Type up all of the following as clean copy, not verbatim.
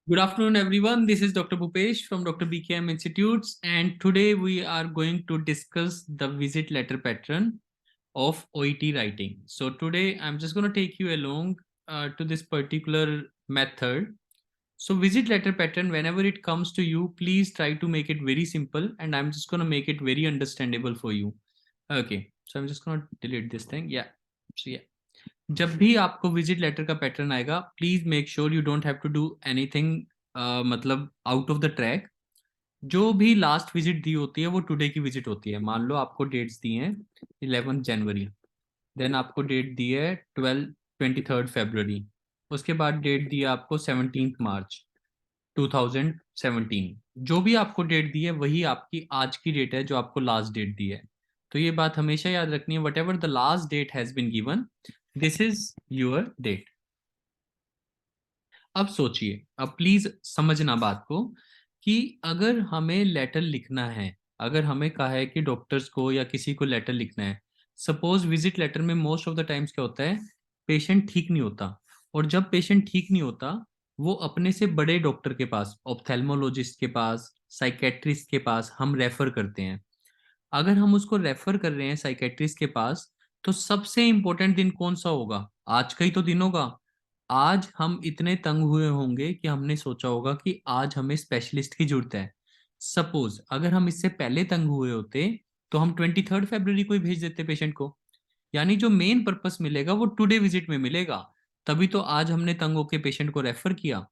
Good afternoon, everyone. This is Dr. Bhupesh from Dr. BKM Institutes, and today we are going to discuss the visit letter pattern of OET writing. So today I'm just going to take you along to this particular method. So visit letter pattern, whenever it comes to you, please try to make it very simple, and I'm just going to make it very understandable for you. Okay, so I'm just going to delete this thing. Yeah. So yeah. जब भी आपको visit letter का pattern आएगा, please make sure you don't have to do anything, मतलब out of the track. जो भी last visit दी होती है वो टुडे की विजिट होती है। मान लो आपको डेट्स दी हैं 11 जनवरी, देन आपको डेट दी है 23rd February, उसके बाद डेट दी है आपको 17th March 2017। जो भी आपको डेट दी है वही आपकी आज की डेट है जो आपको लास्ट डेट दी है। तो ये बात हमेशा याद रखनी है, whatever the last date has been given, this is your date. अब सोचिए, अब प्लीज समझना बात को कि अगर हमें लेटर लिखना है, अगर हमें कहा है कि डॉक्टर्स को या किसी को लेटर लिखना है, सपोज विजिट लेटर में मोस्ट ऑफ द टाइम्स क्या होता है, पेशेंट ठीक नहीं होता, और जब पेशेंट ठीक नहीं होता वो अपने से बड़े डॉक्टर के पास, ऑप्थेल्मोलॉजिस्ट के पास, साइकेट्रिस्ट के पास हम रेफर करते हैं। अगर हम उसको रेफर कर रहे हैं साइकेट्रिस्ट के पास, तो सबसे इंपॉर्टेंट दिन कौन सा होगा? आज का ही तो दिन होगा। आज हम इतने तंग हुए होंगे कि हमने सोचा होगा कि आज हमें स्पेशलिस्ट की जरूरत है। सपोज अगर हम इससे पहले तंग हुए होते तो हम 23rd February को ही भेज देते पेशेंट को। यानी जो मेन पर्पस मिलेगा वो टुडे विजिट में मिलेगा। तभी तो आज हमने तंग होके पेशेंट को रेफर किया।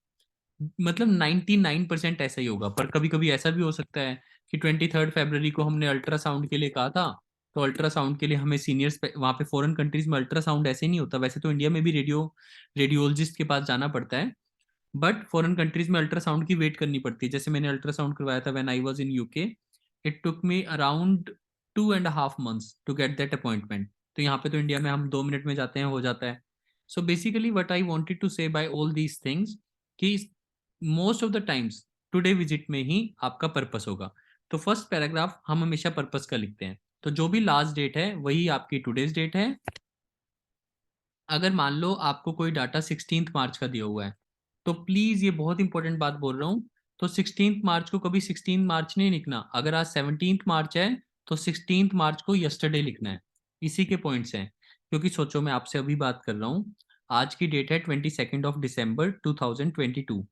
मतलब 99% ऐसा ही होगा, पर कभी कभी ऐसा भी हो सकता है कि 23rd February को हमने अल्ट्रासाउंड के लिए कहा था, तो अल्ट्रासाउंड के लिए हमें सीनियर्स, वहाँ पे फॉरेन कंट्रीज में अल्ट्रासाउंड ऐसे नहीं होता। वैसे तो इंडिया में भी रेडियोलॉजिस्ट के पास जाना पड़ता है, बट फॉरेन कंट्रीज में अल्ट्रासाउंड की वेट करनी पड़ती है। जैसे मैंने अल्ट्रासाउंड करवाया था when I was in UK, it took me around 2.5 months to get that appointment. तो यहाँ पे तो इंडिया में हम 2 मिनट में जाते हैं, हो जाता है। So basically what I wanted to say by all these things कि most of the times today visit में ही आपका पर्पस होगा। तो फर्स्ट पैराग्राफ हम हमेशा पर्पस का लिखते हैं, तो जो भी लास्ट डेट है वही आपकी टुडेज डेट है। अगर मान लो आपको कोई डाटा 16th March का दिया हुआ है, तो प्लीज ये बहुत इंपॉर्टेंट बात बोल रहा हूँ, तो 16th March को कभी 16 मार्च नहीं लिखना। अगर आज 17th March है तो 16th March को यस्टरडे लिखना है। इसी के पॉइंट्स हैं, क्योंकि सोचो मैं आपसे अभी बात कर रहा हूँ, आज की डेट है 22nd December 2022।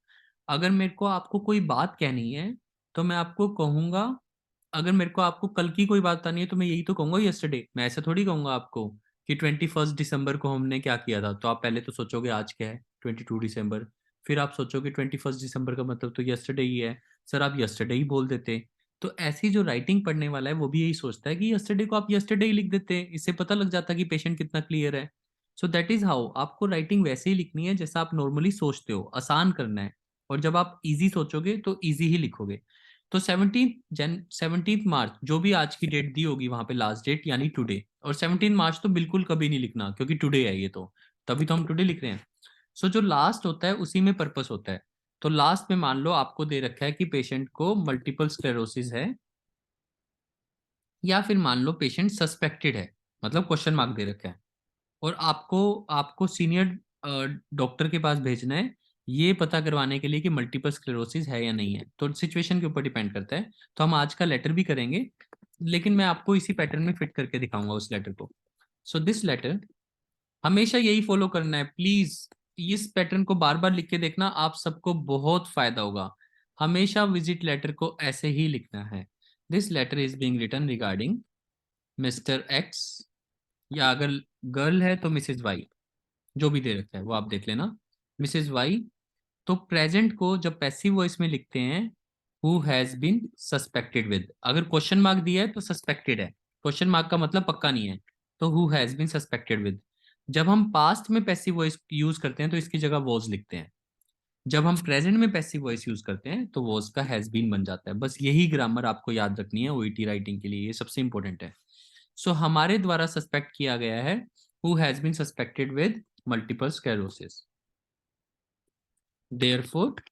अगर मेरे को आपको कोई बात कहनी है तो मैं आपको कहूंगा, अगर मेरे को आपको कल की कोई बात बतानी है तो मैं यही तो कहूंगा यस्टरडे। मैं ऐसा थोड़ी कहूंगा आपको कि 21 दिसंबर को हमने क्या किया था। तो आप पहले तो सोचोगे आज क्या है, 22 दिसंबर। फिर आप सोचोगे 21 दिसंबर का मतलब तो यस्टरडे ही है। सर आप यस्टरडे ही बोल देते। तो ऐसी जो राइटिंग पढ़ने वाला है वो भी यही सोचता है कि यस्टरडे को आप यस्टरडे ही लिख देते, इससे पता लग जाता कि पेशेंट कितना क्लियर है। सो दैट इज हाउ आपको राइटिंग वैसे ही लिखनी है जैसा आप नॉर्मली सोचते हो, आसान करना है। और जब आप इजी सोचोगे तो इजी ही लिखोगे। तो 17th मार्च जो भी आज की डेट दी होगी वहां पे लास्ट डेट यानी टुडे, और 17 मार्च तो बिल्कुल कभी नहीं लिखना क्योंकि टुडे है ये तो, तभी तो हम टुडे लिख रहे हैं। सो जो लास्ट होता है उसी में पर्पस होता है। तो लास्ट में मान लो आपको दे रखा है कि पेशेंट को मल्टीपल स्क्लेरोसिस है, या फिर मान लो पेशेंट सस्पेक्टेड है, मतलब क्वेश्चन मार्क दे रखा है, और आपको आपको सीनियर डॉक्टर के पास भेजना है ये पता करवाने के लिए कि मल्टीपल स्क्लेरोसिस है या नहीं है। तो सिचुएशन के ऊपर डिपेंड करता है। तो हम आज का लेटर भी करेंगे, लेकिन मैं आपको इसी पैटर्न में फिट करके दिखाऊंगा उस लेटर को। सो दिस लेटर हमेशा यही फॉलो करना है प्लीज। इस पैटर्न को बार बार लिख के देखना, आप सबको बहुत फायदा होगा। हमेशा विजिट लेटर को ऐसे ही लिखना है। This letter is being written regarding Mr X, या अगर गर्ल है तो मिसेज वाई, जो भी दे रखा है वो आप देख लेना, मिसेज वाई। तो प्रेजेंट को जब पैसिव वॉइस में लिखते हैं, who has been suspected with, अगर क्वेश्चन मार्क दिया है तो सस्पेक्टेड है, क्वेश्चन मार्क का मतलब पक्का नहीं है। तो who has been suspected with. जब हम पास्ट में पैसिव वॉइस यूज करते हैं तो इसकी जगह वॉज लिखते हैं। जब हम प्रेजेंट में पैसिव वॉइस यूज करते हैं तो वॉज का हैज बीन बन जाता है। बस यही ग्रामर आपको याद रखनी है ओईटी राइटिंग के लिए, ये सबसे इंपॉर्टेंट है। सो हमारे द्वारा सस्पेक्ट किया गया है, who has been suspected with multiple sclerosis. Therefore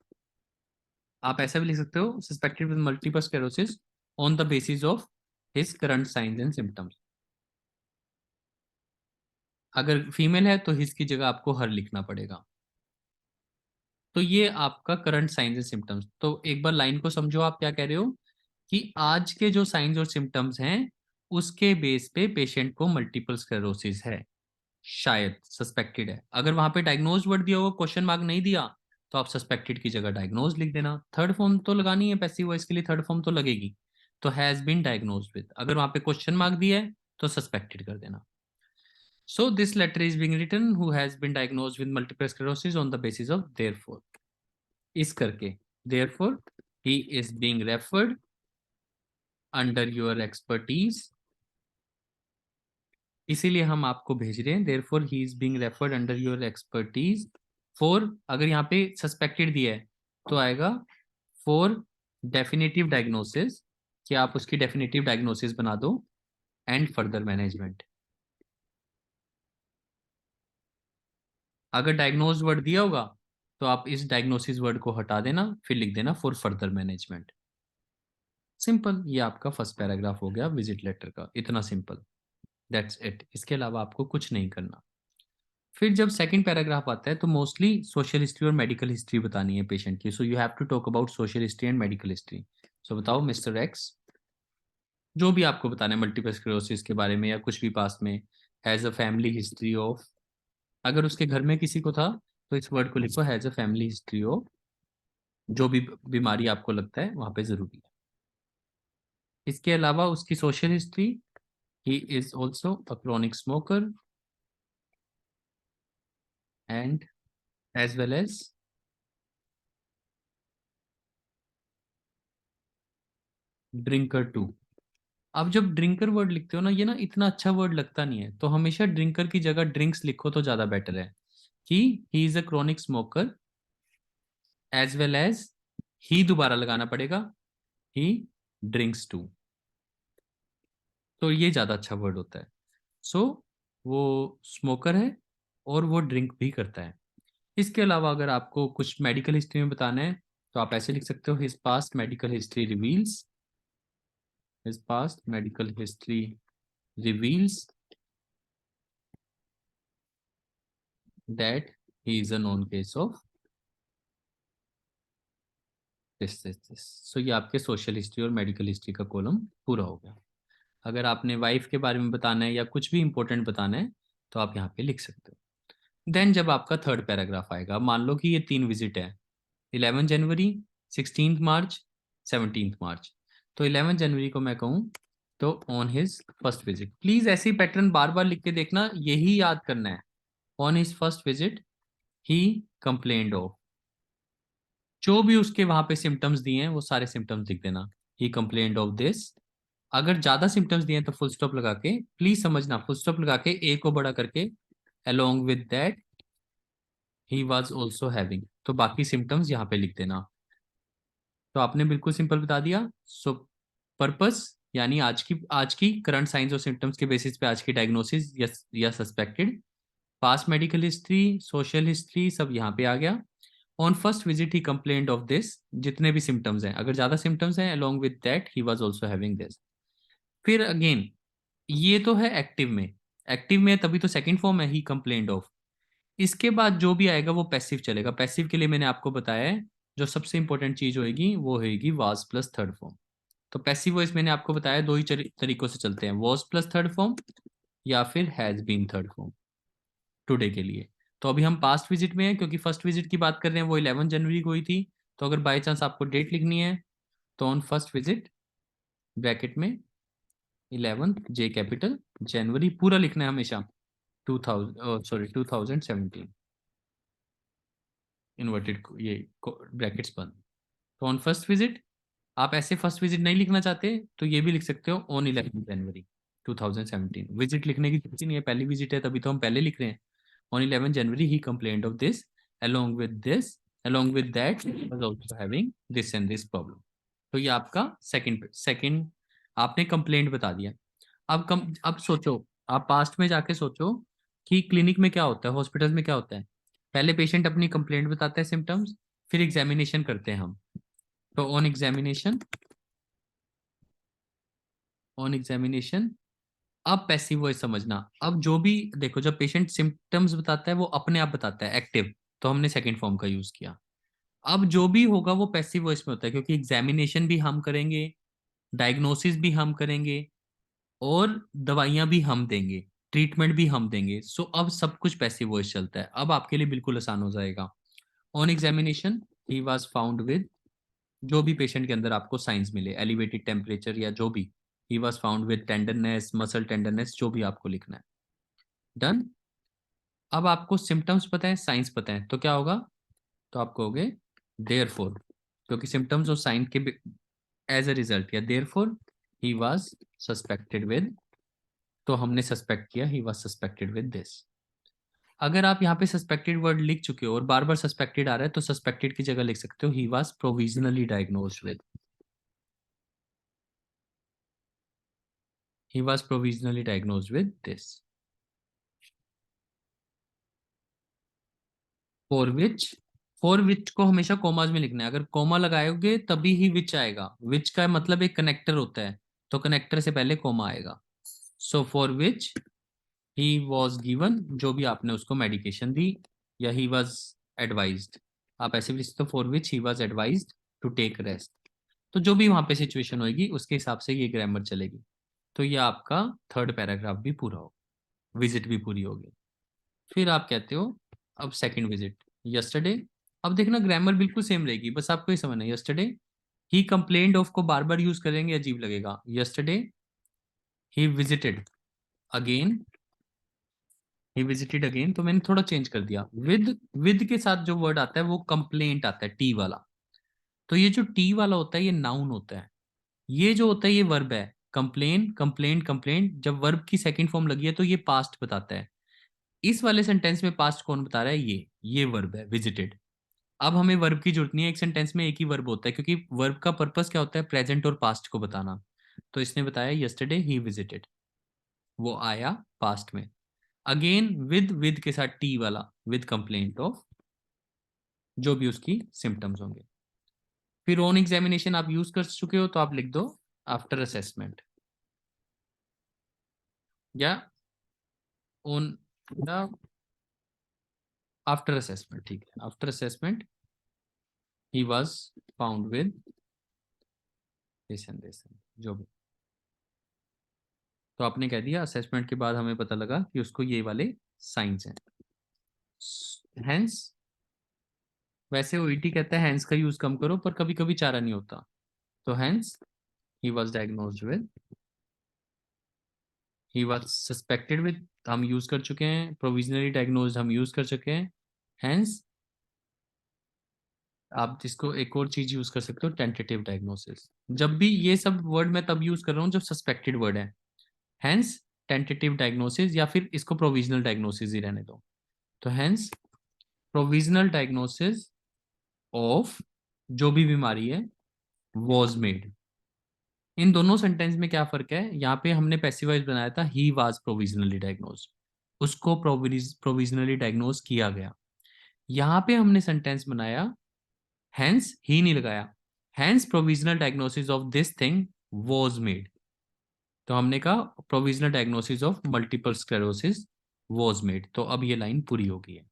आप ऐसा भी लिख सकते हो, suspected with multiple sclerosis on the basis of his current science and symptoms. अगर फीमेल है तो हिज की जगह आपको हर लिखना पड़ेगा। तो ये आपका करंट साइंस एंड सिम्टम्स। तो एक बार लाइन को समझो, आप क्या कह रहे हो कि आज के जो साइंस और सिम्टम्स हैं उसके बेस पे पेशेंट को मल्टीपल स्क्लेरोसिस है, शायद सस्पेक्टेड है। अगर वहां पे डायग्नोज वर्ड दिया हुआ, क्वेश्चन मार्क नहीं दिया, तो आप सस्पेक्टेड की जगह डायग्नोज लिख देना। थर्ड फॉर्म तो लगानी है, पैसिव वॉइस के लिए थर्ड फॉर्म तो लगेगी। तो हैज बीन डायग्नोज विद, अगर वहां पे क्वेश्चन मार्क दिया है तो सस्पेक्टेड कर देना। So this letter is being written who has been diagnosed with multiple sclerosis on the basis of therefore, इस करके therefore he is being referred under your expertise, इसीलिए हम आपको भेज रहे हैं। Therefore he is being referred under your expertise for, अगर यहाँ पे सस्पेक्टेड दिया है तो आएगा फॉर डेफिनेटिव डायग्नोसिस, कि आप उसकी डेफिनेटिव डायग्नोसिस बना दो, एंड फर्दर मैनेजमेंट। अगर डायग्नोज वर्ड दिया होगा तो आप इस डायग्नोसिस वर्ड को हटा देना, फिर लिख देना फॉर फर्दर मैनेजमेंट। सिंपल, ये आपका फर्स्ट पैराग्राफ हो गया विजिट लेटर का, इतना सिंपल, दैट्स इट। इसके अलावा आपको कुछ नहीं करना। फिर जब सेकंड पैराग्राफ आता है तो मोस्टली सोशल हिस्ट्री और मेडिकल हिस्ट्री बतानी है पेशेंट की। So you have to talk about social history and medical history. So बताओ मिस्टर एक्स, जो भी आपको बताना है मल्टीपल स्क्लेरोसिस के बारे में या कुछ भी पास में, has a family history of, अगर उसके घर में किसी को था तो इस वर्ड को लिखो has a family history of, जो भी बीमारी आपको लगता है वहां पे जरूरी है। इसके अलावा उसकी social history, he is also a chronic smoker and as well as drinker too. अब जब ड्रिंकर वर्ड लिखते हो ना, ये ना इतना अच्छा वर्ड लगता नहीं है, तो हमेशा ड्रिंकर की जगह ड्रिंक्स लिखो तो ज्यादा बेटर है, कि he is a chronic smoker as well as, he दोबारा लगाना पड़ेगा, ही ड्रिंक्स टू, तो ये ज्यादा अच्छा वर्ड होता है। सो वो स्मोकर है और वो ड्रिंक भी करता है। इसके अलावा अगर आपको कुछ मेडिकल हिस्ट्री में बताना है तो आप ऐसे लिख सकते हो, his past medical history reveals, his past medical history reveals that he is a known case of this। सो ये आपके सोशल हिस्ट्री और मेडिकल हिस्ट्री का कॉलम पूरा हो गया। अगर आपने वाइफ के बारे में बताना है या कुछ भी इंपॉर्टेंट बताना है तो आप यहाँ पे लिख सकते हो। देन जब आपका थर्ड पैराग्राफ आएगा, मान लो कि ये 3 विजिट है, 11 जनवरी, 16 मार्च, 17 मार्च। तो 11 जनवरी को मैं कहूँ तो on his first visit, please ऐसी पैटर्न बार बार लिख के देखना, यही याद करना है। On his first visit he complained of, जो भी उसके वहां पे सिम्टम्स दिए हैं वो सारे सिम्टम्स लिख देना, ही कंप्लेन्ड ऑफ दिस। अगर ज्यादा सिम्टम्स दिए हैं तो फुल स्टॉप लगा के, प्लीज समझना, फुल स्टॉप लगा के ए को बड़ा करके along with that he was also having, तो बाकी सिम्टम्स यहाँ पे लिख देना। तो आपने बिल्कुल सिंपल बता दिया। सो पर्पस, यानी आज की करंट साइंस और सिम्टम्स के बेसिस पे आज की डायग्नोसिस या suspected, past medical history, social history, सब यहाँ पे आ गया। On first visit he complained of this, जितने भी सिम्टम्स हैं, अगर ज्यादा सिम्टम्स हैं along with that he was also having this। फिर अगेन ये तो है एक्टिव में, एक्टिव में तभी तो सेकंड फॉर्म है ही कंप्लेन्ड ऑफ। इसके बाद जो भी आएगा वो पैसिव चलेगा। पैसिव के लिए मैंने आपको बताया है, जो सबसे इंपॉर्टेंट चीज होगी वो होगी वाज प्लस थर्ड फॉर्म। तो पैसिव वॉइस मैंने आपको बताया दो ही तरीकों से चलते हैं, वॉज प्लस थर्ड फॉर्म या फिर has been third form today के लिए। तो अभी हम पास्ट विजिट में हैं, क्योंकि फर्स्ट विजिट की बात कर रहे हैं, वो 11 जनवरी को हुई थी। तो अगर बाई चांस आपको डेट लिखनी है तो ऑन फर्स्ट विजिट ब्रैकेट में 11 जे कैपिटल, जनवरी पूरा लिखना है हमेशा, 2017, इन्वर्टेड ये ब्रैकेट्स बंद। तो ऑन फर्स्ट विजिट, आप ऐसे फर्स्ट विजिट नहीं लिखना चाहते तो ये भी लिख सकते हो ऑन 11 जनवरी 2017। विजिट लिखने की जरूरत नहीं है, पहली विजिट है तभी तो हम पहले लिख रहे हैं। On 11 January, he complained of this. Along with this, along with that, he was also having this and this problem. तो ये आपका सेकंड आपने कंप्लेंट बता दिया। अब सोचो, आप पास्ट में जाके सोचो कि क्लिनिक में क्या होता है, हॉस्पिटल में क्या होता है। पहले पेशेंट अपनी कंप्लेंट बताता है, सिम्टम्स, फिर एग्जामिनेशन करते हैं हम। तो ऑन एग्जामिनेशन अब पैसिव वॉइस समझना। अब जो भी देखो, जब पेशेंट सिम्टम्स बताता है वो अपने आप बताता है एक्टिव, तो हमने सेकंड फॉर्म का यूज किया। अब जो भी होगा वो पैसिव वॉइस में होता है, क्योंकि एग्जामिनेशन भी हम करेंगे, डायग्नोसिस भी हम करेंगे, और दवाइयां भी हम देंगे, ट्रीटमेंट भी हम देंगे। सो अब सब कुछ पैसिव वॉइस चलता है। अब आपके लिए बिल्कुल आसान हो जाएगा। On examination he was found with, जो भी पेशेंट के अंदर आपको साइंस मिले, एलिवेटेड टेम्परेचर या जो भी, he was found with tenderness, muscle tenderness, जो भी आपको लिखना है। डन। अब आपको सिम्टम्स पता है, साइंस पता है, तो क्या होगा? तो आप कहोगे देयरफॉर, क्योंकि सिम्टम्स और साइन के एज अ रिजल्ट, या therefore he was suspected with, तो हमने सस्पेक्ट किया ही वाज सस्पेक्टेड विद दिस। अगर आप यहाँ पे सस्पेक्टेड वर्ड लिख चुके हो और बार बार सस्पेक्टेड आ रहा है, तो सस्पेक्टेड की जगह लिख सकते हो he was provisionally diagnosed with, he was provisionally diagnosed with this. For for which को हमेशा कोमाज में लिखना है। अगर कोमा लगाओगे तभी ही विच आएगा। विच का मतलब एक कनेक्टर होता है, तो कनेक्टर से पहले कोमा आएगा। So for which he was given, जो भी आपने उसको मेडिकेशन दी, या ही वॉज एडवाइज्ड, आप ऐसे भी लिख सकते हो for which he was advised to take rest. तो जो भी वहां पे सिचुएशन होगी उसके हिसाब से ये ग्रामर चलेगी। तो ये आपका थर्ड पैराग्राफ भी पूरा हो, विजिट भी पूरी होगी। फिर आप कहते हो अब सेकंड विजिट, यस्टरडे। अब देखना ग्रामर बिल्कुल सेम रहेगी, बस आपको ये समझना है। यस्टरडे ही कंप्लेंड ऑफ को बार बार यूज करेंगे, अजीब लगेगा। Yesterday he visited again, he visited again, तो मैंने थोड़ा चेंज कर दिया। विद के साथ जो वर्ड आता है वो कंप्लेंट आता है, टी वाला। तो ये जो टी वाला होता है ये नाउन होता है, ये जो होता है ये वर्ब है। कंप्लेन, कंप्लेंट, कंप्लेंट, जब वर्ब की सेकंड फॉर्म लगी है तो ये पास्ट बताता है। इस वाले सेंटेंस में पास्ट कौन बता रहा है? ये वर्ब है, विजिटेड। अब हमें वर्ब की जरूरत नहीं है, एक सेंटेंस में एक ही वर्ब होता है, क्योंकि वर्ब का पर्पस क्या होता है? प्रेजेंट और पास्ट को बताना। तो इसने बताया यस्टरडे ही विजिटेड, वो आया पास्ट में। अगेन विद के साथ टी वाला, विद कंप्लेंट ऑफ, जो भी उसकी सिम्टम्स होंगे। फिर ऑन एग्जामिनेशन आप यूज कर चुके हो, तो आप लिख दो आफ्टर असेसमेंट, या ऑन, या आफ्टर असेसमेंट, ठीक है। After assessment he was found with this and this, जो भी। तो आपने कह दिया असेसमेंट के बाद हमें पता लगा कि उसको ये वाले साइंस हैं। हैंस, वैसे ओईटी कहता है हैंस का यूज कम करो, पर कभी कभी चारा नहीं होता। तो hence he was diagnosed with, he was suspected with हम यूज कर चुके हैं, प्रोविजनली डायग्नोज्ड हम यूज कर चुके हैं। हैंस आप जिसको एक और चीज यूज कर सकते हो, टेंटेटिव डायग्नोसिस। जब भी ये सब वर्ड मैं तब यूज कर रहा हूँ जब सस्पेक्टेड वर्ड है। हैंस टेंटेटिव डायग्नोसिस, या फिर इसको प्रोविजनल डायग्नोसिस ही रहने दो। तो हैंस प्रोविजनल डायग्नोसिस ऑफ, जो भी बीमारी है, वॉज मेड। इन दोनों सेंटेंस में क्या फर्क है? यहाँ पे हमने पैसिवाइज बनाया था ही वाज प्रोविजनली डायग्नोज, उसको प्रोविजनली डायग्नोज किया गया। यहाँ पे हमने सेंटेंस बनाया हैंस ही नहीं लगाया, hence provisional diagnosis of this thing was made. तो हमने कहा provisional diagnosis of multiple sclerosis was made. तो अब ये लाइन पूरी हो गई है।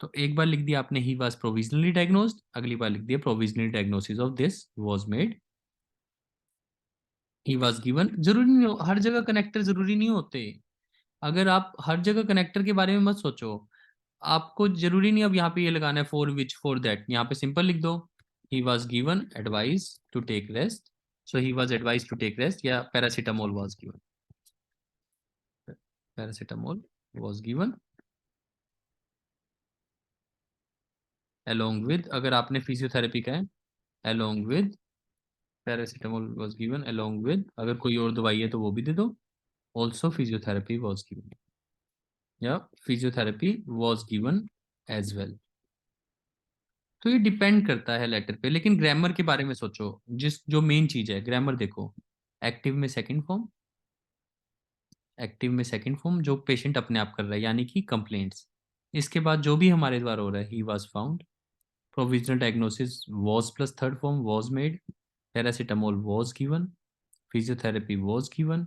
तो एक बार लिख दिया आपने ही वाज प्रोविजनली डायग्नोज्ड, अगली बार लिख दिया provisionally diagnosis of this was made, he was given. जरूरी नहीं हो हर जगह कनेक्टर, जरूरी नहीं होते। अगर आप हर जगह कनेक्टर के बारे में मत सोचो, आपको जरूरी नहीं अब यहाँ पे ये लगाना है फॉर विच फॉर दैट, यहाँ पे सिंपल लिख दो he was given advice to take rest. So he was advice to take rest, या paracetamol was given, paracetamol was given along with, अगर आपने फिजियोथेरेपी का है, along with paracetamol was given along with, अगर कोई और दवाई है तो वो भी दे दो, also physiotherapy was given, या physiotherapy was given as well। तो ये डिपेंड करता है लेटर पे, लेकिन ग्रामर के बारे में सोचो। जिस जो मेन चीज है ग्रामर देखो, एक्टिव में सेकंड फॉर्म, एक्टिव में सेकंड फॉर्म जो पेशेंट अपने आप कर रहा है, यानी कि कंप्लेंट्स। इसके बाद जो भी हमारे द्वारा हो रहा है, he was found, provisional diagnosis was plus third form was made, paracetamol was given, physiotherapy was given,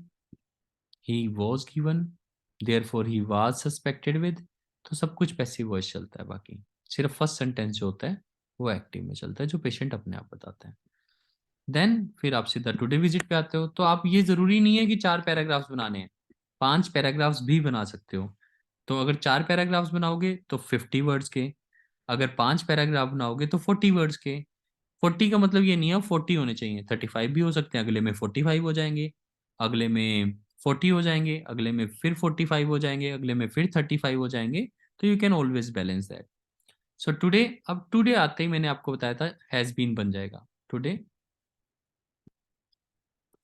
he was given, therefore he was suspected with. तो सब कुछ पैसिव वॉइस चलता है बाकी। सिर्फ फर्स्ट सेंटेंस जो होता है वो एक्टिव में चलता है, जो पेशेंट अपने आप बताता है। देन फिर आप सीधा टुडे विजिट पे आते हो, तो आप ये जरूरी नहीं है कि 4 पैराग्राफ्स बनाने हैं, 5 पैराग्राफ्स भी बना सकते हो। तो अगर 4 पैराग्राफ्स बनाओगे तो 50 वर्ड्स के, अगर 5 पैराग्राफ बनाओगे तो 40 वर्ड्स के। 40 का मतलब ये नहीं है 40 होने चाहिए, 35 भी हो सकते हैं, अगले में 45 हो जाएंगे, अगले में 40 हो जाएंगे, अगले में फिर 45 हो जाएंगे, अगले में फिर 35 हो जाएंगे। तो you can always balance that. So today, अब टुडे आते ही मैंने आपको बताया था हैज बीन बन जाएगा। टुडे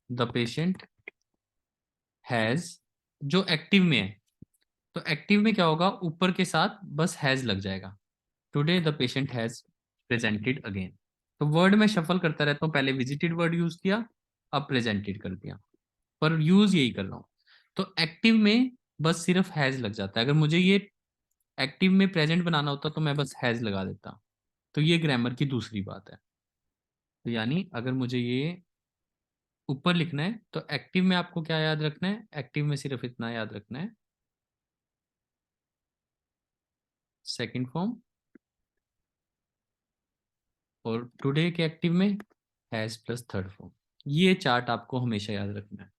द पेशेंट हैज, जो एक्टिव में है, तो एक्टिव में क्या होगा, ऊपर के साथ बस हैज लग जाएगा। Today the patient has presented again. तो वर्ड में शफल करता रहता हूँ, पहले विजिटेड वर्ड यूज किया, अब प्रेजेंटेड कर दिया, पर यूज यही कर रहा हूँ। तो एक्टिव में बस सिर्फ हैज लग जाता है। अगर मुझे ये एक्टिव में प्रेजेंट बनाना होता तो मैं बस हैज लगा देता। तो ये ग्रामर की दूसरी बात है। तो यानी अगर मुझे ये ऊपर लिखना है तो एक्टिव में आपको क्या याद रखना है, एक्टिव में सिर्फ इतना याद रखना है, सेकंड फॉर्म, और टुडे के एक्टिव में हैज प्लस थर्ड फॉर्म। ये चार्ट आपको हमेशा याद रखना है,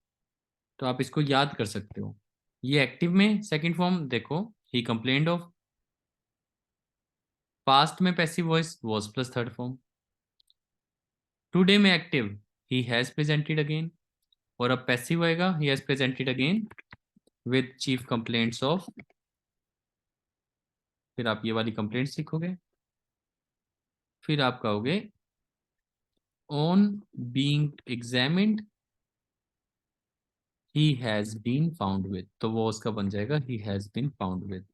तो आप इसको याद कर सकते हो। ये एक्टिव में सेकंड फॉर्म देखो, ही कंप्लेंड ऑफ, पास्ट में passive voice was plus third form, today में active he has presented again, और अब पैसिव आएगा he has presented again with chief complaints of, फिर आप ये वाली कंप्लेंट्स लिखोगे, फिर आप कहोगे on being examined he has been found with, तो वो उसका बन जाएगा he has been found with.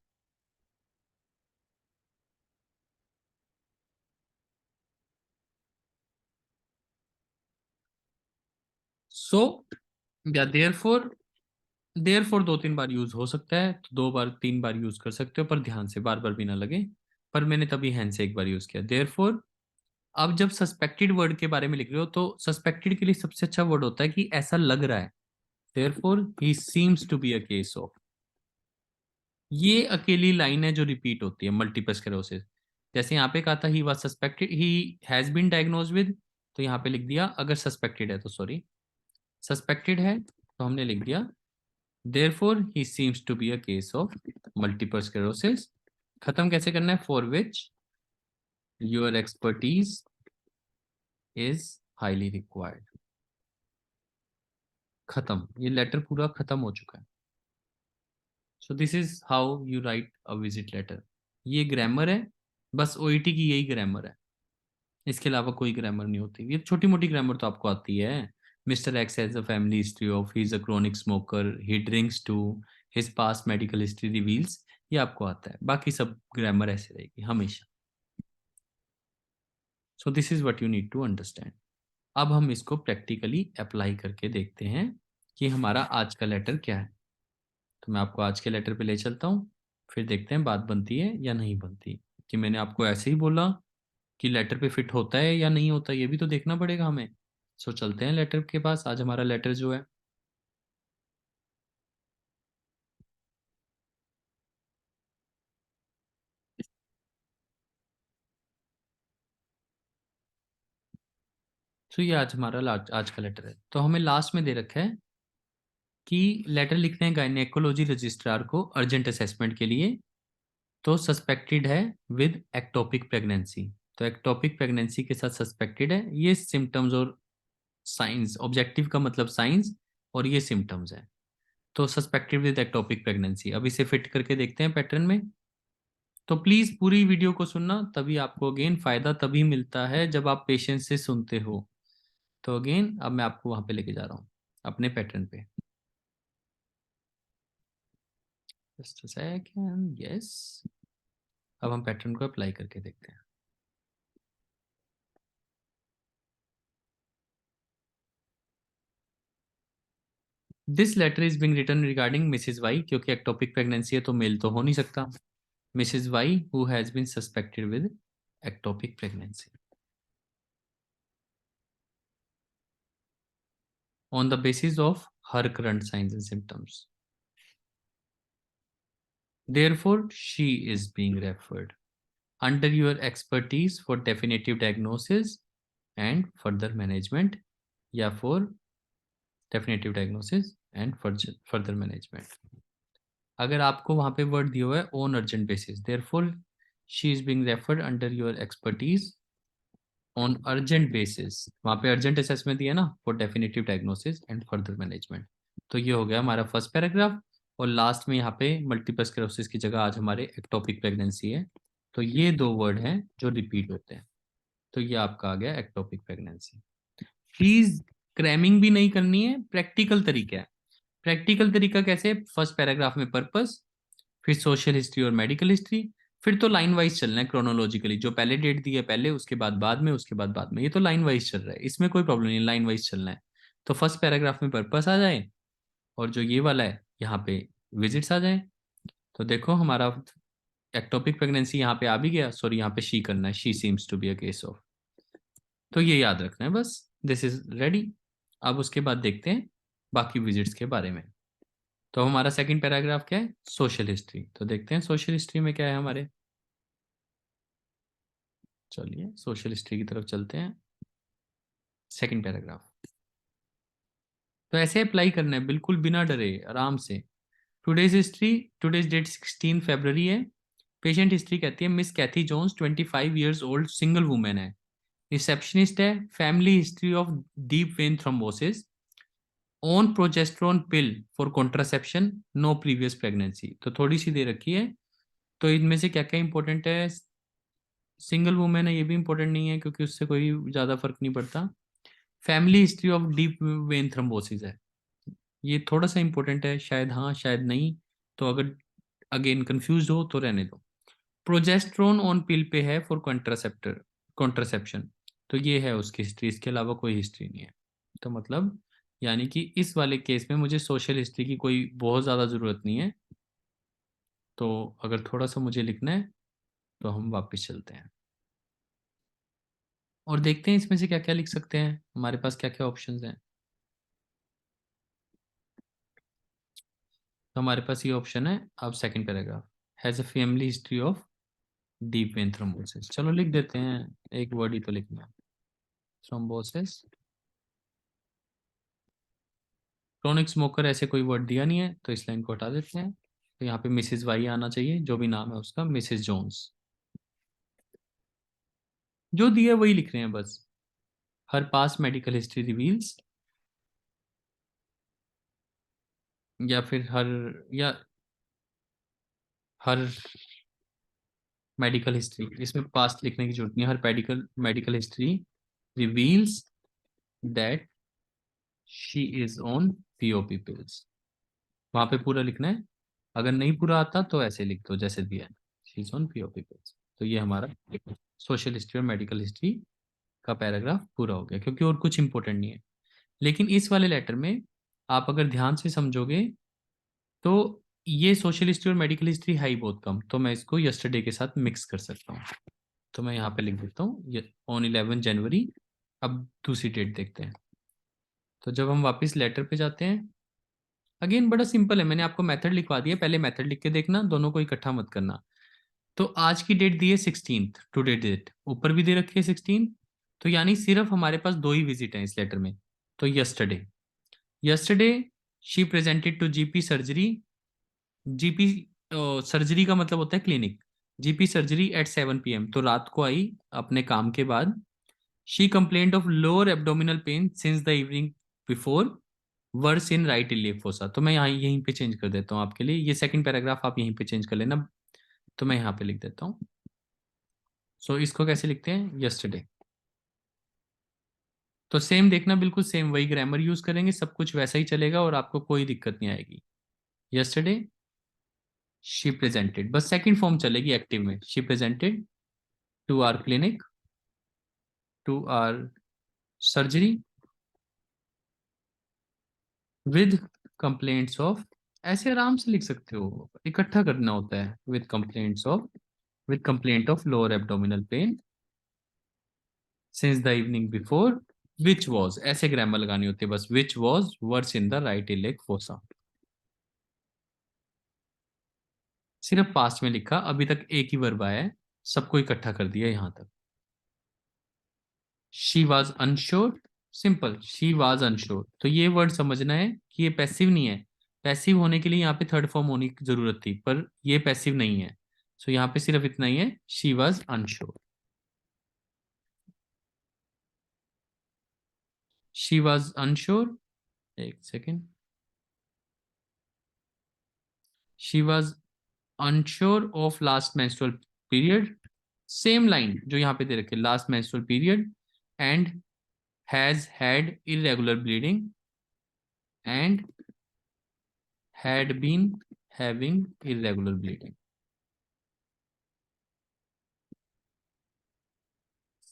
So या देयरफॉर 2-3 बार यूज हो सकता है, तो 2 बार 3 बार यूज कर सकते हो, पर ध्यान से, बार बार भी ना लगे। पर मैंने तभी हैंड से एक बार यूज किया देयरफॉर। अब जब सस्पेक्टेड वर्ड के बारे में लिख रहे हो तो सस्पेक्टेड के लिए सबसे अच्छा वर्ड होता है कि ऐसा लग रहा है, therefore he seems to be a case of. ये अकेली लाइन है जो रिपीट होती है मल्टीपल स्क्लेरोसिस। जैसे यहाँ पे कहा था he was suspected, he has been diagnosed with, तो यहाँ पे लिख दिया, अगर सस्पेक्टेड है तो, सॉरी, सस्पेक्टेड है तो हमने लिख दिया therefore he seems to be a case of multiple sclerosis. खत्म कैसे करना है, for which your expertise is highly required. खत्म, ये लेटर पूरा खत्म हो चुका है। So this is how you write a visit letter. ये ग्रामर है, बस ओईटी की यही ग्रामर है, इसके अलावा कोई ग्रामर नहीं होती। ये छोटी मोटी ग्रामर तो आपको आती है, Mr X has a family history of, he is a chronic smoker, he drinks too, his past medical history reveals, ये आपको आता है, बाकी सब ग्रामर ऐसे रहेगी हमेशा। So this is what you need to understand. अब हम इसको प्रैक्टिकली अप्लाई करके देखते हैं कि हमारा आज का लेटर क्या है। तो मैं आपको आज के लेटर पे ले चलता हूँ, फिर देखते हैं बात बनती है या नहीं बनती। कि मैंने आपको ऐसे ही बोला कि लेटर पे फिट होता है या नहीं होता, ये भी तो देखना पड़ेगा हमें। सो चलते हैं लेटर के पास। आज हमारा लेटर जो है, तो ये आज हमारा आज का लेटर है। तो हमें लास्ट में दे रखा है कि लेटर लिखते हैं गायनेकोलॉजी रजिस्ट्रार को अर्जेंट असेसमेंट के लिए। तो सस्पेक्टेड है विद एक्टोपिक प्रेगनेंसी, तो एक्टोपिक प्रेगनेंसी के साथ सस्पेक्टेड है। ये सिम्टम्स और साइंस, ऑब्जेक्टिव का मतलब साइंस, और ये सिम्टम्स है। तो सस्पेक्टेड विद एक्टोपिक प्रेगनेंसी, अब इसे फिट करके देखते हैं पैटर्न में। तो प्लीज पूरी वीडियो को सुनना, तभी आपको अगेन फायदा तभी मिलता है जब आप पेशेंस से सुनते हो। तो अगेन अब मैं आपको वहां पे लेके जा रहा हूँ, अपने पैटर्न पे। Just a second, yes. अब हम पैटर्न को अप्लाई करके देखते हैं। This letter is being written regarding Mrs Y, क्योंकि एक्टोपिक प्रेगनेंसी है तो मेल तो हो नहीं सकता। Mrs Y who has been suspected with ectopic pregnancy on the basis of her current signs and symptoms. Therefore, she is being referred. Under your expertise for definitive diagnosis and further management, या for definitive diagnosis and further management. अगर आपको वहां पे word दिया हुआ है on urgent basis, therefore she is being referred under your expertise on urgent basis, वहां पे अर्जेंट असेसमेंट दिया ना, for definitive diagnosis and further management. तो ये हो गया हमारा फर्स्ट पैराग्राफ। और लास्ट में यहाँ पे मल्टीपल स्क्लेरोसिस की जगह आज हमारे एक्टोपिक प्रेगनेंसी है। तो ये दो वर्ड हैं जो रिपीट होते हैं। तो ये आपका आ गया एक्टोपिक प्रेगनेंसी। प्लीज क्रैमिंग भी नहीं करनी है, प्रैक्टिकल तरीका है। प्रैक्टिकल तरीका कैसे? फर्स्ट पैराग्राफ में पर्पस, फिर सोशल हिस्ट्री और मेडिकल हिस्ट्री, फिर तो लाइन वाइज चलना है क्रोनोलॉजिकली, जो पहले डेट दी है पहले, उसके बाद बाद में, उसके बाद बाद में, ये तो लाइन वाइज चल रहा है, इसमें कोई प्रॉब्लम नहीं, लाइन वाइज चलना है। तो फर्स्ट पैराग्राफ में पर्पस आ जाए और जो ये वाला है यहाँ पे विजिट्स आ जाए। तो देखो हमारा एक्टोपिक प्रेगनेंसी यहाँ पे आ भी गया, सॉरी यहाँ पे शी करना है, she seems to be a case of. तो ये याद रखना है बस, दिस इज रेडी। अब उसके बाद देखते हैं बाकी विजिट्स के बारे में। तो हमारा सेकंड पैराग्राफ क्या है? Social history. तो देखते हैं सोशल हिस्ट्री में क्या है हमारे। चलिए सोशल हिस्ट्री की तरफ चलते हैं। सेकंड पैराग्राफ तो ऐसे अप्लाई करना है, बिल्कुल बिना डरे, आराम से। टुडेज हिस्ट्री, टुडेज डेट 16 फरवरी है। पेशेंट हिस्ट्री कहती है miss Kathy Jones 25 years old, single women है। रिसेप्शनिस्ट है। Family history of deep vein thrombosis, on progesterone pill for contraception, no previous pregnancy. तो थोड़ी सी दे रखी है। तो इनमें से क्या क्या इंपॉर्टेंट है? सिंगल वुमेन है, ये भी इंपॉर्टेंट नहीं है क्योंकि उससे कोई ज़्यादा फर्क नहीं पड़ता। Family history of deep vein thrombosis है, ये थोड़ा सा इंपॉर्टेंट है, शायद हाँ शायद नहीं। तो अगर अगेन कंफ्यूज हो तो रहने दो। प्रोजेस्ट्रोन ऑन पिल पे है फॉर कॉन्ट्रासेप्टर, कॉन्ट्रासेप्शन। तो ये है उसकी हिस्ट्री, इसके अलावा कोई हिस्ट्री नहीं है। तो मतलब यानी कि इस वाले केस में मुझे सोशल हिस्ट्री की कोई बहुत ज़्यादा ज़रूरत नहीं है। तो अगर थोड़ा सा मुझे लिखना है तो हम वापस चलते हैं और देखते हैं इसमें से क्या क्या लिख सकते हैं, हमारे पास क्या क्या ऑप्शंस हैं। तो हमारे पास ये ऑप्शन है। अब second paragraph, has a family history of deep vein thrombosis. चलो लिख देते हैं, एक वर्ड ही तो लिखना है, थ्रोम्बोसिस। क्रोनिक स्मोकर ऐसे कोई वर्ड दिया नहीं है तो इस लाइन को हटा देते हैं। तो यहाँ पे मिसेज वाई आना चाहिए, जो भी नाम है उसका, मिसेज जोन्स। जो दिया वही लिख रहे हैं बस। Her past medical history reveals, या फिर हर, या हर मेडिकल हिस्ट्री, इसमें पास्ट लिखने की जरूरत नहीं है। Her medical medical history reveals that she is on POP pills, वहां पे पूरा लिखना है। अगर नहीं पूरा आता तो ऐसे लिख दो जैसे दिया है, she is on POP pills. तो ये हमारा सोशल हिस्ट्री और मेडिकल हिस्ट्री का पैराग्राफ पूरा हो गया, क्योंकि और कुछ इंपॉर्टेंट नहीं है। लेकिन इस वाले लेटर में आप अगर ध्यान से समझोगे तो ये सोशल हिस्ट्री और मेडिकल हिस्ट्री है ही बहुत कम, तो मैं इसको यस्टरडे के साथ मिक्स कर सकता हूँ। तो मैं यहाँ पे लिख देता हूँ ऑन 11 जनवरी। अब दूसरी डेट देखते हैं। तो जब हम वापस लेटर पे जाते हैं, अगेन बड़ा सिंपल है, मैंने आपको मेथड लिखवा दिया, पहले मेथड लिख के देखना, दोनों को इकट्ठा मत करना। तो आज की डेट दी है 16th, टुडे डेट ऊपर भी दे रखी है 16। तो यानी सिर्फ हमारे पास दो ही विजिट हैं इस लेटर में। तो yesterday, yesterday she presented to GP surgery. GP surgery का मतलब होता है clinic. GP surgery at 7 PM, तो रात को आई अपने काम के बाद। She complaint of lower abdominal pain since the evening before, worse in right iliac fossa. तो मैं यहाँ यहीं पे चेंज कर देता हूँ आपके लिए, ये सेकंड पैराग्राफ आप यहीं पे चेंज कर लेना। तो मैं यहाँ पे लिख देता हूँ। सो इसको कैसे लिखते हैं? यस्टरडे। तो सेम देखना, बिल्कुल सेम वही ग्रामर यूज करेंगे, सब कुछ वैसा ही चलेगा और आपको कोई दिक्कत नहीं आएगी। यस्टरडे शी प्रेजेंटेड, बस सेकंड फॉर्म चलेगी एक्टिव में, she presented to our clinic, to our surgery with complaints of, ऐसे आराम से लिख सकते हो, इकट्ठा करना होता है, with complaints of, with complaint of lower abdominal pain since the evening before, which was, ऐसे ग्रामर लगानी होती है बस, which was worse in the right elec fossa. सिर्फ पास्ट में लिखा, अभी तक एक ही वर्ब आया है, सबको इकट्ठा कर दिया यहाँ तक। She was unsure, simple, she was unsure. तो ये वर्ड समझना है कि ये पैसिव नहीं है। पैसिव होने के लिए यहाँ पे थर्ड फॉर्म होने की जरूरत थी, पर ये पैसिव नहीं है। सो यहाँ पे सिर्फ इतना ही है, she was unsure. She was unsure, एक second, she was unsure of last menstrual period, same line जो यहाँ पे दे रखे, last menstrual period, and has had irregular bleeding, and had been having irregular bleeding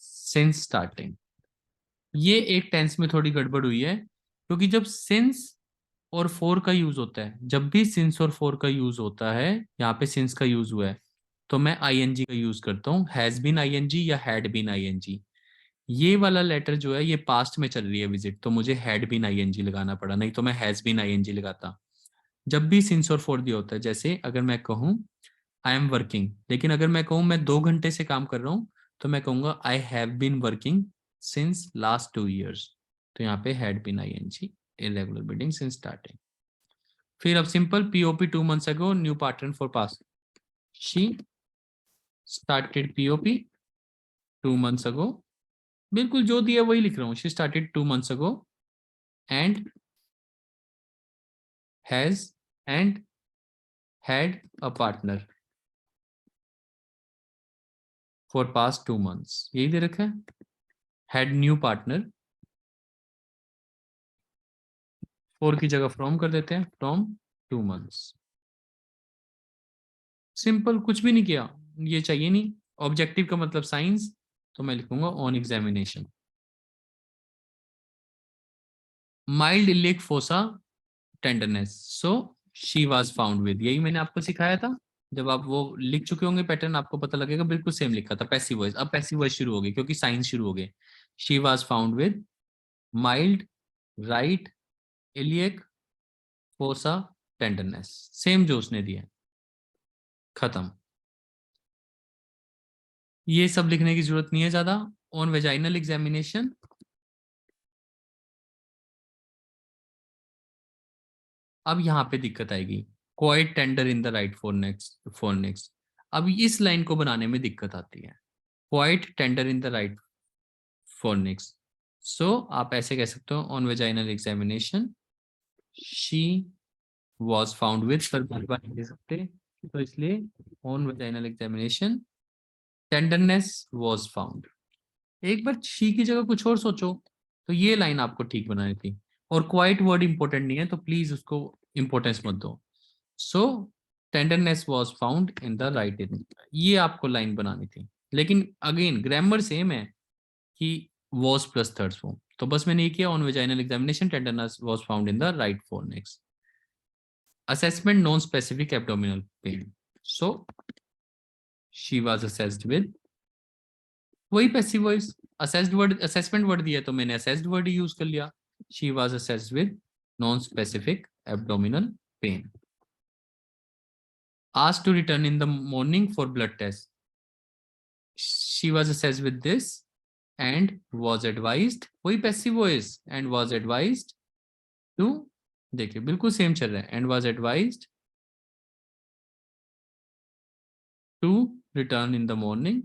since starting। ये एक tense में थोड़ी गड़बड़ हुई है, क्योंकि जब सिंस और फोर का यूज होता है, जब भी सिंस और फोर का यूज होता है, यहाँ पे सिंस का यूज हुआ है, तो मैं आईएनजी का यूज करता हूँ, हैज बीन आईएनजी या हैड बीन आईएनजी। ये वाला लेटर जो है ये पास्ट में चल रही है विजिट, तो मुझे हैड बीन आईएनजी लगाना पड़ा, नहीं तो मैं हैज बीन आईएनजी लगाता। जब भी सिंस और फोर दिया होता है, जैसे अगर मैं कहूँ आई एम वर्किंग, लेकिन अगर मैं कहूँ मैं 2 घंटे से काम कर रहा हूँ, तो मैं कहूंगा I have been working since last 2 years। तो यहाँ पे had been ING, irregular bleeding since starting. फिर अब simple, POP 2 months ago, new partner for past. She started POP 2 months ago, बिल्कुल जो दिया वही लिख रहा हूँ, she started 2 months ago, and has and had a partner for past 2 months, यही दे रखा है, हैड न्यू पार्टनर, फोर की जगह फ्रॉम कर देते हैं, फ्रॉम 2 months। सिंपल, कुछ भी नहीं किया, ये चाहिए नहीं। ऑब्जेक्टिव का मतलब साइंस, तो मैं लिखूंगा on examination. Mild elec fossa tenderness, so she was found with, यही मैंने आपको सिखाया था। जब आप वो लिख चुके होंगे पैटर्न, आपको पता लगेगा बिल्कुल सेम लिखा था, पैसिव वॉइस। अब पैसिव वॉइस शुरू हो गई क्योंकि साइंस शुरू हो गए। She was found with mild right iliac fossa tenderness, same जो उसने दिया, खत्म। ये सब लिखने की जरूरत नहीं है ज्यादा। ऑन वेजाइनल एग्जामिनेशन, अब यहाँ पे दिक्कत आएगी, quite tender in the right fornix. अब इस लाइन को बनाने में दिक्कत आती है, quite tender in the right fornix. So आप ऐसे कह सकते हो, on vaginal examination she was found with, पर बार बार नहीं दे सकते, तो इसलिए on vaginal examination tenderness was found. एक बार शी की जगह कुछ और सोचो, तो ये लाइन आपको ठीक बनानी थी। और क्वाइट वर्ड इंपॉर्टेंट नहीं है, तो प्लीज उसको इंपॉर्टेंस मत दो। So tenderness was found in the right in, ये आपको लाइन बनानी थी। लेकिन अगेन ग्रामर सेम है कि वॉज प्लस थर्ड फॉर्म, तो बस मैंने ये किया, on vaginal examination tenderness was found in the right fornix. Assessment non specific abdominal pain, so she was assessed with, वही passive voice, assessed word, assessment word दिया तो मैंने assessed word use कर लिया। She was assessed with non specific abdominal pain. asked to return in the morning for blood test, she was assessed with this and was advised, वही passive voice, and was advised to, देखिए बिल्कुल same चल रहा है, and was advised to return in the morning,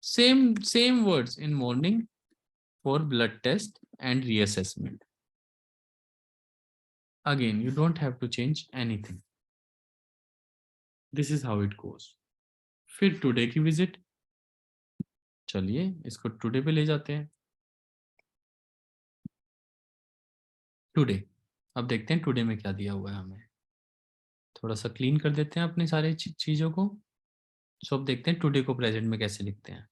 same words in morning for blood test and reassessment। Again, you don't have to change anything, this is how it goes। फिर today की visit, चलिए इसको today पे ले जाते हैं। Today, अब देखते हैं टुडे में क्या दिया हुआ है हमें, थोड़ा सा क्लीन कर देते हैं अपनी सारी चीजों को। सो अब देखते हैं टुडे को प्रेजेंट में कैसे लिखते हैं।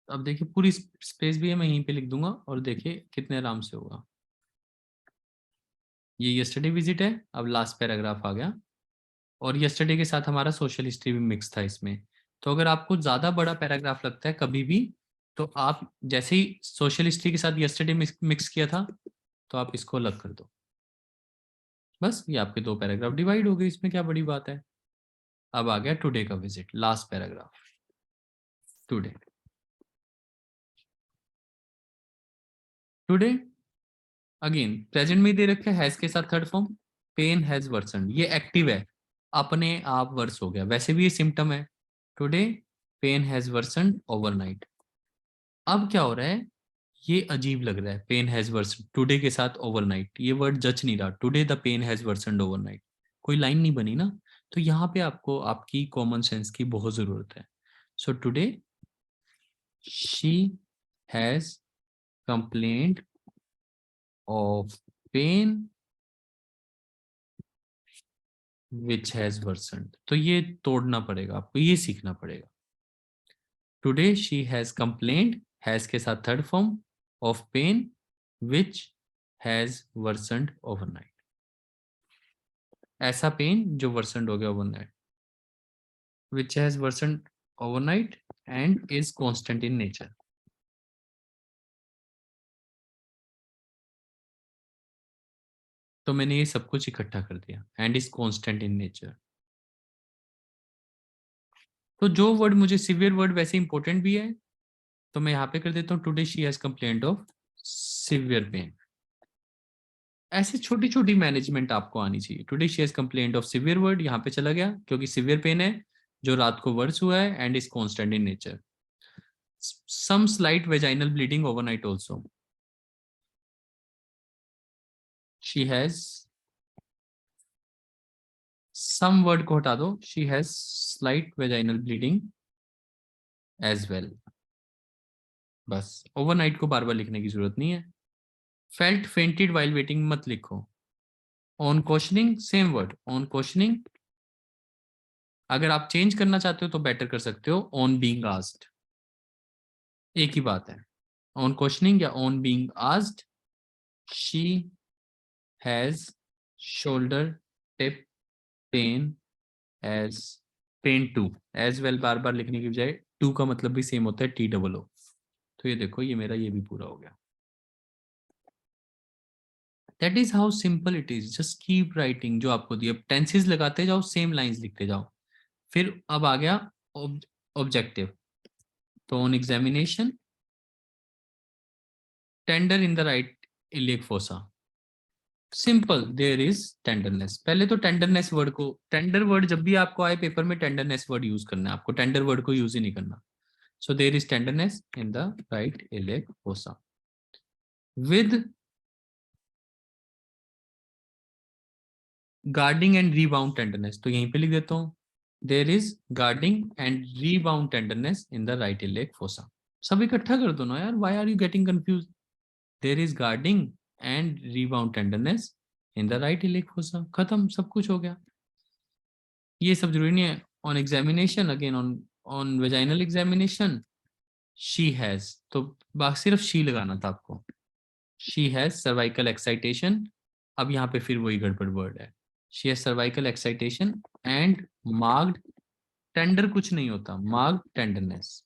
अब देखिए पूरी स्पेस भी है, मैं यहीं पे लिख दूंगा और देखिए कितने आराम से होगा। ये यस्टरडे विजिट है, अब लास्ट पैराग्राफ आ गया, और यस्टरडे के साथ हमारा सोशल हिस्ट्री भी मिक्स था इसमें। तो अगर आपको ज्यादा बड़ा पैराग्राफ लगता है कभी भी, तो आप जैसे ही सोशल हिस्ट्री के साथ यस्टरडे मिक्स किया था, तो आप इसको अलग कर दो। बस ये आपके 2 पैराग्राफ डिवाइड हो गए, इसमें क्या बड़ी बात है। अब आ गया टुडे का visit, last paragraph. Today, today again present में दे रखे हैज के साथ third form, pain has worsen, ये एक्टिव है, अपने आप वर्स हो गया, वैसे भी ये सिम्टम है। Today pain has worsen overnight. अब क्या हो रहा है, ये अजीब लग रहा है, पेन हैज वर्सन टुडे के साथ ओवरनाइट, ये वर्ड जच नहीं रहा, today the pain has worsen overnight, कोई लाइन नहीं बनी ना। तो यहाँ पे आपको आपकी कॉमन सेंस की बहुत जरूरत है। So today she has complaint of pain which has worsened, तो ये तोड़ना पड़ेगा आपको, ये सीखना पड़ेगा। Today she has complaint, has के साथ third form, of pain which has worsened overnight, ऐसा पेन जो वर्सनड हो गया overnight, which has worsened overnight and is constant in nature. तो मैंने ये सब कुछ इकट्ठा कर दिया, and is constant in nature. तो जो वर्ड मुझे सिवियर वर्ड वैसे इंपॉर्टेंट भी है, तो मैं यहाँ पे कर देता हूँ today she has complaint of severe pain. ऐसे छोटी छोटी मैनेजमेंट आपको आनी चाहिए। Today she has complaint of severe word, यहाँ पे चला गया क्योंकि सिवियर पेन है जो रात को वर्स हुआ है, and is constant in nature. Some slight vaginal bleeding overnight also, she has, some word को हटा दो, she has slight vaginal bleeding as well. बस ओवरनाइट को बार बार लिखने की जरूरत नहीं है। फेल्ट फेंटेड वाइल वेटिंग मत लिखो। On questioning same word, on questioning, अगर आप चेंज करना चाहते हो तो बेटर कर सकते हो ऑन बीइंग आस्क्ड, एक ही बात है। ऑन क्वेश्चनिंग या on being asked, she has shoulder tip pain as pain too, as well बार बार लिखने की बजाय टू का मतलब भी सेम होता है, टी डबल ओ। तो ये देखो, ये मेरा ये भी पूरा हो गया। That is how simple it is, just keep writing जो आपको दिया, टेंसेस लगाते जाओ, सेम लाइंस लिखते जाओ। फिर अब आ गया ऑब्जेक्टिव। तो on examination, tender in the right iliac fossa, simple there is tenderness. पहले तो टेंडरनेस वर्ड को, टेंडर वर्ड जब भी आपको आए पेपर में, टेंडरनेस वर्ड यूज करना है आपको, टेंडर वर्ड को यूज ही नहीं करना। So there is tenderness in the right iliac fossa with guarding and rebound tenderness, तो यहीं पे लिख देता हूँ, there is guarding and rebound tenderness in the right iliac fossa. सब इकट्ठा कर दो ना यार, why are you getting confuse. There is guarding and rebound tenderness in the right iliac fossa, खत्म, सब कुछ हो गया। ये सब जरूरी नहीं है। On examination again, on on vaginal examination, she has, तो सिर्फ शी लगाना था आपको, शी हैज सर्वाइकल एक्साइटेशन। अब यहाँ पे फिर वही गड़बड़ वर्ड है, she has cervical excitation and marked tender, कुछ नहीं होता, मार्क्ड टेंडरनेस।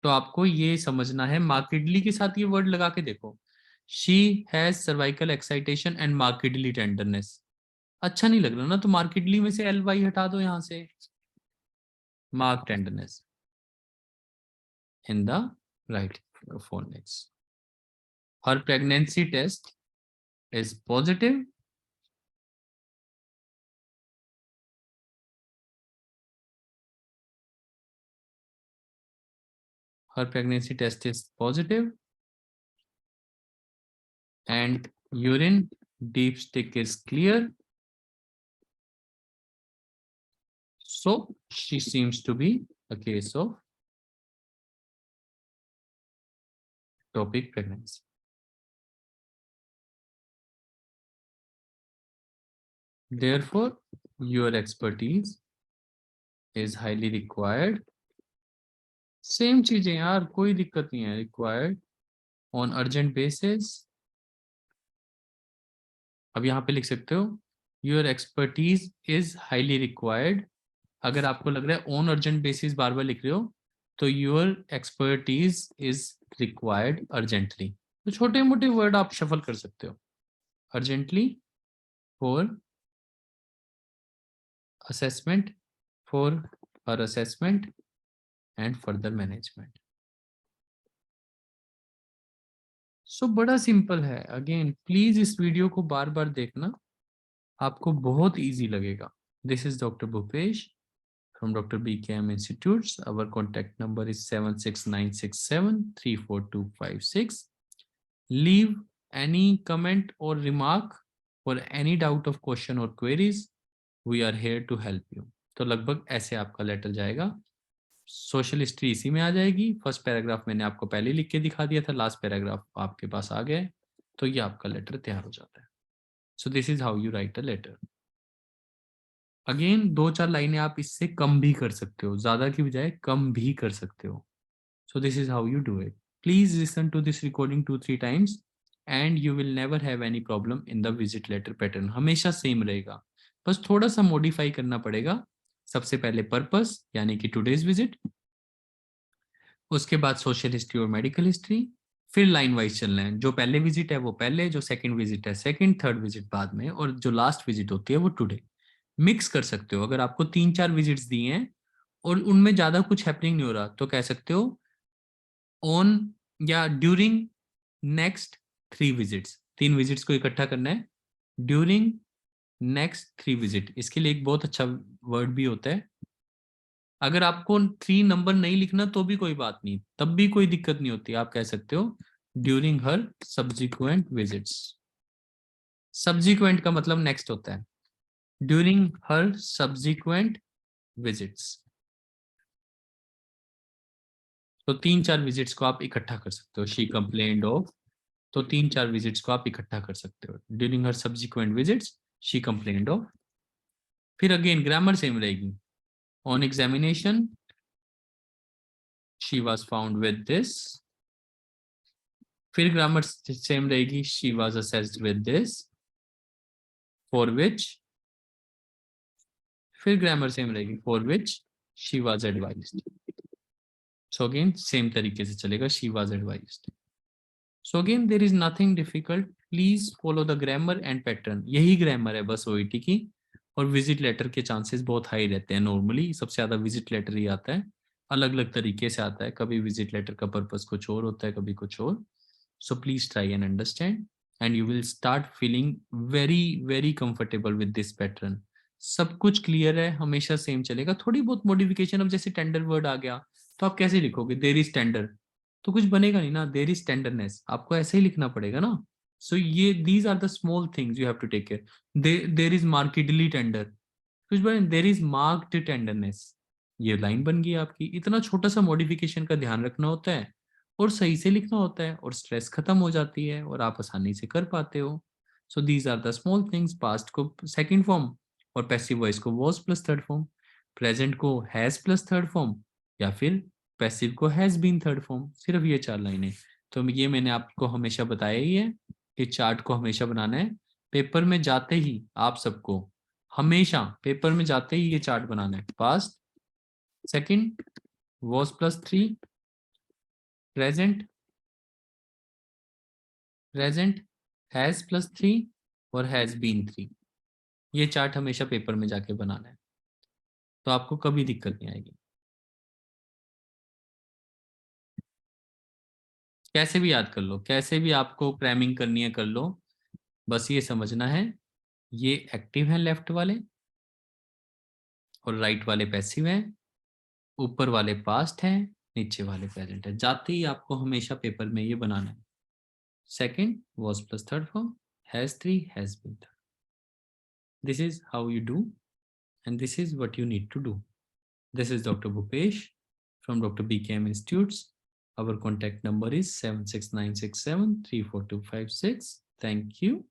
तो आपको ये समझना है, मार्केडली के साथ ये वर्ड लगा के देखो, she has cervical excitation and markedly tenderness. अच्छा नहीं लग रहा ना, तो मार्केडली में से एल वाई हटा दो, यहाँ से mark tenderness in the right phonics. Her pregnancy test is positive. Her pregnancy test is positive and urine deep stick is clear. So she seems to be a case of ectopic pregnancy. Therefore, your expertise is highly required. Same चीजें यार, कोई दिक्कत नहीं है, required on urgent basis. अब यहाँ पे लिख सकते हो your expertise is highly required. अगर आपको लग रहा है ऑन अर्जेंट बेसिस बार बार लिख रहे हो, तो your expertise is required urgently. तो छोटे मोटे वर्ड आप शफल कर सकते हो, urgently for assessment, for her assessment and further management. सो बड़ा सिंपल है. अगेन प्लीज इस वीडियो को बार बार देखना, आपको बहुत इजी लगेगा. This is doctor Bhupesh from Dr. BKM Institutes. Our contact number is 76967 34256. Leave any comment or remark for any doubt of question or queries. We are here to help you. तो लगभग ऐसे आपका लेटर जाएगा. Social history इसी में आ जाएगी. First paragraph मैंने आपको पहले लिख के दिखा दिया था, लास्ट पैराग्राफ आपके पास आ गए, तो ये आपका लेटर तैयार हो जाता है. So this is how you write a letter. Again 2-4 लाइनें आप इससे कम भी कर सकते हो, ज्यादा की बजाय कम भी कर सकते हो. So this is how you do it. Please listen to this recording 2-3 times and you will never have any problem in the visit letter pattern. हमेशा सेम रहेगा, बस थोड़ा सा मॉडिफाई करना पड़ेगा. सबसे पहले पर्पस यानी कि टुडेज विजिट, उसके बाद सोशल हिस्ट्री और मेडिकल हिस्ट्री, फिर लाइन वाइज चलना है. जो पहले विजिट है वो पहले, जो सेकंड विजिट है सेकंड, थर्ड विजिट बाद में, और जो लास्ट विजिट होती है वो टुडे. मिक्स कर सकते हो. अगर आपको 3-4 विजिट्स दिए हैं और उनमें ज्यादा कुछ हैपनिंग नहीं हो रहा, तो कह सकते हो ऑन या ड्यूरिंग नेक्स्ट 3 विजिट्स. 3 विजिट्स को इकट्ठा करना है. ड्यूरिंग नेक्स्ट 3 विजिट, इसके लिए एक बहुत अच्छा वर्ड भी होता है. अगर आपको 3 नंबर नहीं लिखना तो भी कोई बात नहीं, तब भी कोई दिक्कत नहीं होती. आप कह सकते हो during her subsequent visits. Subsequent का मतलब नेक्स्ट होता है. During her subsequent visits. तो 3-4 विजिट्स को आप इकट्ठा कर सकते हो. शी कंप्लेन्ड ऑफ, तो 3-4 विजिट्स को आप इकट्ठा कर सकते हो. During her subsequent visits she complained of. फिर अगेन ग्रामर सेम रहेगी. On examination she was found with this. फिर ग्रामर सेम रहेगी. She was assessed with this for which. फिर ग्रामर सेम रहेगी. For which she was advised. So again same तरीके से चलेगा. She was advised. So again there is nothing difficult. Please follow the grammar and pattern. यही grammar है बस OET की. और विजिट लेटर के चांसेस बहुत हाई रहते हैं. नॉर्मली सबसे ज्यादा विजिट लेटर ही आता है. अलग अलग तरीके से आता है. कभी विजिट लेटर का पर्पस कुछ और होता है, कभी कुछ और. So please try and understand and you will start feeling very very comfortable with this pattern. सब कुछ क्लियर है, हमेशा सेम चलेगा. थोड़ी बहुत मॉडिफिकेशन, अब जैसे टेंडर वर्ड आ गया तो आप कैसे लिखोगे? देयर इज टेंडर, तो कुछ बनेगा नहीं ना. देयर इज टेंडरनेस आपको ऐसे ही लिखना पड़ेगा ना. सो ये these are the small things you have to take care. There is markedly tender, कुछ बने देयर इज मार्क्ड टेंडरनेस. ये लाइन बन गई आपकी. इतना छोटा सा मॉडिफिकेशन का ध्यान रखना होता है और सही से लिखना होता है, और स्ट्रेस खत्म हो जाती है और आप आसानी से कर पाते हो. So these are the small things. Past को सेकंड फॉर्म और पैसिव वॉइस को was plus third form. Present को हैज प्लस थर्ड फॉर्म, या फिर पैसिव को हैज बीन थर्ड फॉर्म. सिर्फ ये 4 लाइनें. तो ये मैंने आपको हमेशा बताया ही है कि चार्ट को हमेशा बनाना है. पेपर में जाते ही आप सबको, हमेशा पेपर में जाते ही ये चार्ट बनाना है. Past, second, was plus 3, present, present, has plus 3 और हैज बीन 3. ये चार्ट हमेशा पेपर में जाके बनाना है, तो आपको कभी दिक्कत नहीं आएगी. कैसे भी याद कर लो, कैसे भी आपको क्रैमिंग करनी है कर लो. बस ये समझना है ये एक्टिव है लेफ्ट वाले और राइट वाले पैसिव हैं. ऊपर वाले पास्ट हैं, नीचे वाले प्रेजेंट है. जाते ही आपको हमेशा पेपर में ये बनाना है. Second was plus third form, has 3, has been third. This is how you do and this is what you need to do. This is Dr. Bhupesh from Dr. BKM Institutes. Our contact number is 76967 34256. Thank you.